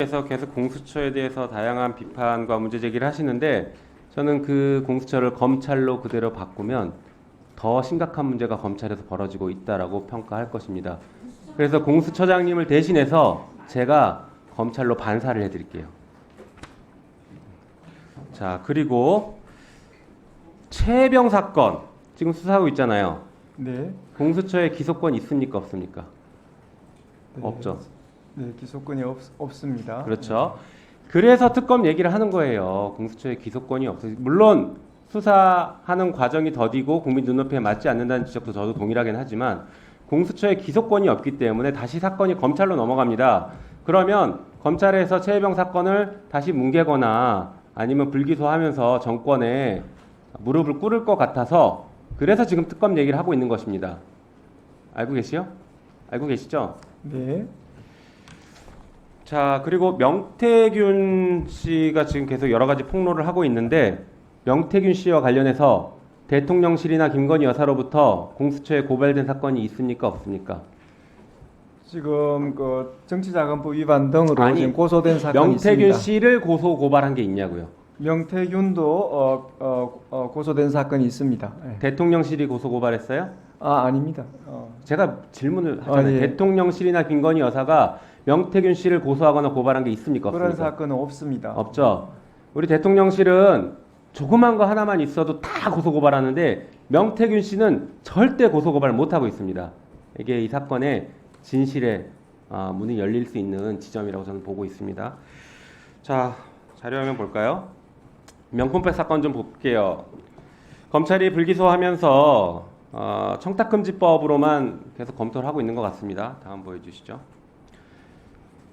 그래서 계속 공수처에 대해서 다양한 비판과 문제 제기를 하시는데 저는 그 공수처를 검찰로 그대로 바꾸면 더 심각한 문제가 검찰에서 벌어지고 있다라고 평가할 것입니다. 그래서 공수처장님을 대신해서 제가 검찰로 반사를 해드릴게요. 자, 그리고 최혜병 사건 지금 수사하고 있잖아요. 네. 공수처에 기소권 있습니까, 없습니까? 네. 없죠. 네, 기소권이 없습니다. 그렇죠. 그래서 특검 얘기를 하는 거예요. 공수처에 기소권이 없어요. 물론 수사하는 과정이 더디고 국민 눈높이에 맞지 않는다는 지적도 저도 동일하긴 하지만 공수처에 기소권이 없기 때문에 다시 사건이 검찰로 넘어갑니다. 그러면 검찰에서 최혜병 사건을 다시 뭉개거나 아니면 불기소하면서 정권에 무릎을 꿇을 것 같아서 그래서 지금 특검 얘기를 하고 있는 것입니다. 알고 계시죠? 알고 계시죠? 네. 자, 그리고 명태균 씨가 지금 계속 여러 가지 폭로를 하고 있는데 명태균 씨와 관련해서 대통령실이나 김건희 여사로부터 공수처에 고발된 사건이 있습니까, 없습니까? 지금 그 정치자금법 위반 등으로 아니, 지금 고소된 사건이 명태균 있습니다. 씨를 고소 고발한 게 있냐고요? 명태균도 고소된 사건이 있습니다. 네. 대통령실이 고소 고발했어요? 아닙니다. 제가 질문을 하잖아요. 예. 대통령실이나 김건희 여사가 명태균 씨를 고소하거나 고발한 게 있습니까, 그런 없습니까? 사건은 없습니다. 없죠. 우리 대통령실은 조그만 거 하나만 있어도 다 고소 고발하는데 명태균 씨는 절대 고소 고발 못 하고 있습니다. 이게 이 사건의 진실의 문이 열릴 수 있는 지점이라고 저는 보고 있습니다. 자, 자료화면 볼까요? 명품백 사건 좀 볼게요. 검찰이 불기소하면서 청탁금지법으로만 계속 검토를 하고 있는 것 같습니다. 다음 보여주시죠.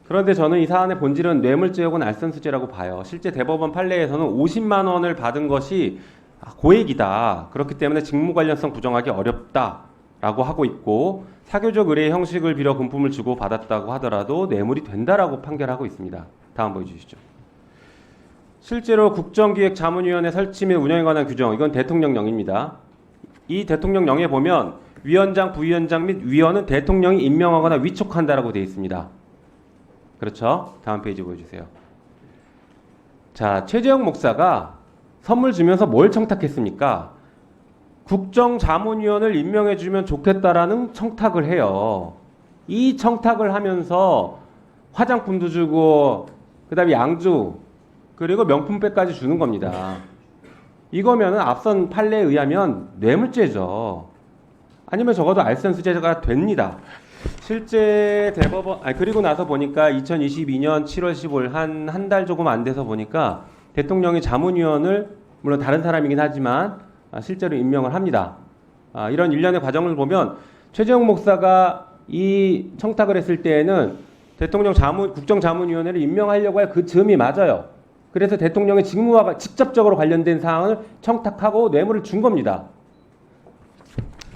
그런데 저는 이 사안의 본질은 뇌물죄 혹은 알선수재라고 봐요. 실제 대법원 판례에서는 50만 원을 받은 것이 고액이다. 그렇기 때문에 직무 관련성 부정하기 어렵다라고 하고 있고 사교적 의뢰 형식을 빌어 금품을 주고 받았다고 하더라도 뇌물이 된다라고 판결하고 있습니다. 다음 보여주시죠. 실제로 국정기획자문위원회 설치 및 운영에 관한 규정, 이건 대통령령입니다. 이 대통령령에 보면 위원장, 부위원장 및 위원은 대통령이 임명하거나 위촉한다라고 되어 있습니다. 그렇죠? 다음 페이지 보여주세요. 자, 최재형 목사가 선물 주면서 뭘 청탁했습니까? 국정자문위원을 임명해주면 좋겠다라는 청탁을 해요. 이 청탁을 하면서 화장품도 주고 그 다음에 양주 그리고 명품백까지 주는 겁니다. 이거면은 앞선 판례에 의하면 뇌물죄죠. 아니면 적어도 알선수재가 됩니다. 실제 대법원 그리고 나서 보니까 2022년 7월 15일 한 달 조금 안 돼서 보니까 대통령이 자문위원을 물론 다른 사람이긴 하지만 실제로 임명을 합니다. 이런 일련의 과정을 보면 최재형 목사가 이 청탁을 했을 때에는 대통령 국정자문위원회를 임명하려고 할 그 즈음이 맞아요. 그래서 대통령의 직무와 직접적으로 관련된 사항을 청탁하고 뇌물을 준 겁니다.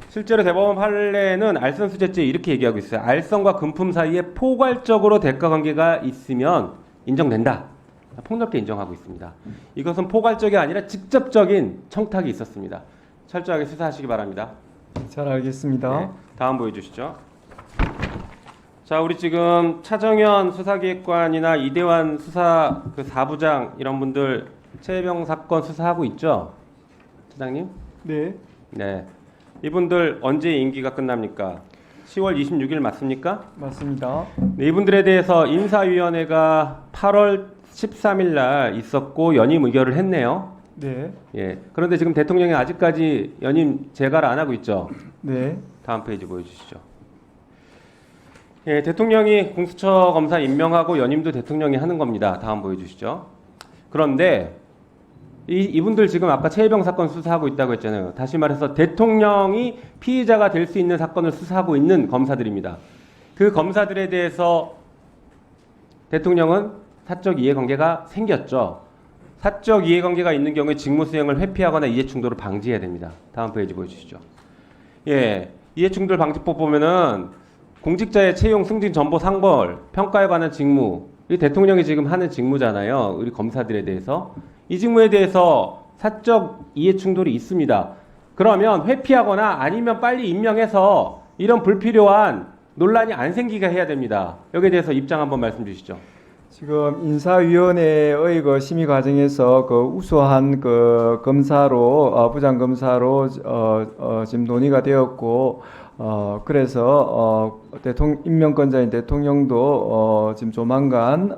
실제로 대법원 판례는 알선수재죄 이렇게 얘기하고 있어요. 알선과 금품 사이에 포괄적으로 대가관계가 있으면 인정된다. 폭넓게 인정하고 있습니다. 이것은 포괄적이 아니라 직접적인 청탁이 있었습니다. 철저하게 수사하시기 바랍니다. 잘 알겠습니다. 네, 다음 보여주시죠. 자, 우리 지금 차정현 수사기획관이나 이대환 수사 그 4부장 이런 분들 최혜병 사건 수사하고 있죠, 차장님? 네. 네. 이분들 언제 임기가 끝납니까? 10월 26일 맞습니까? 맞습니다. 네, 이분들에 대해서 인사위원회가 8월 13일 날 있었고 연임 의결을 했네요. 네. 예. 그런데 지금 대통령이 아직까지 연임 재가를 안 하고 있죠. 네. 다음 페이지 보여주시죠. 예, 대통령이 공수처 검사 임명하고 연임도 대통령이 하는 겁니다. 다음 보여주시죠. 그런데 이분들 지금 아까 최혜병 사건 수사하고 있다고 했잖아요. 다시 말해서 대통령이 피의자가 될 수 있는 사건을 수사하고 있는 검사들입니다. 그 검사들에 대해서 대통령은 사적 이해관계가 생겼죠. 사적 이해관계가 있는 경우에 직무수행을 회피하거나 이해충돌을 방지해야 됩니다. 다음 페이지 보여주시죠. 예, 이해충돌 방지법 보면은 공직자의 채용, 승진, 전보, 상벌, 평가에 관한 직무, 이 대통령이 지금 하는 직무잖아요. 우리 검사들에 대해서. 이 직무에 대해서 사적 이해충돌이 있습니다. 그러면 회피하거나 아니면 빨리 임명해서 이런 불필요한 논란이 안 생기게 해야 됩니다. 여기에 대해서 입장 한번 말씀 주시죠. 지금 인사위원회의 그 심의 과정에서 그 우수한 그 검사로 부장 검사로 지금 논의가 되었고 그래서 임명권자인 대통령도 지금 조만간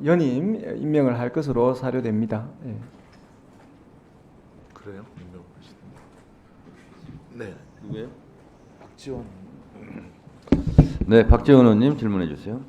연임 임명을 할 것으로 사료됩니다. 예. 그래요? 네. 누구예요? 박지원. 네, 박지원 의원님 질문해 주세요.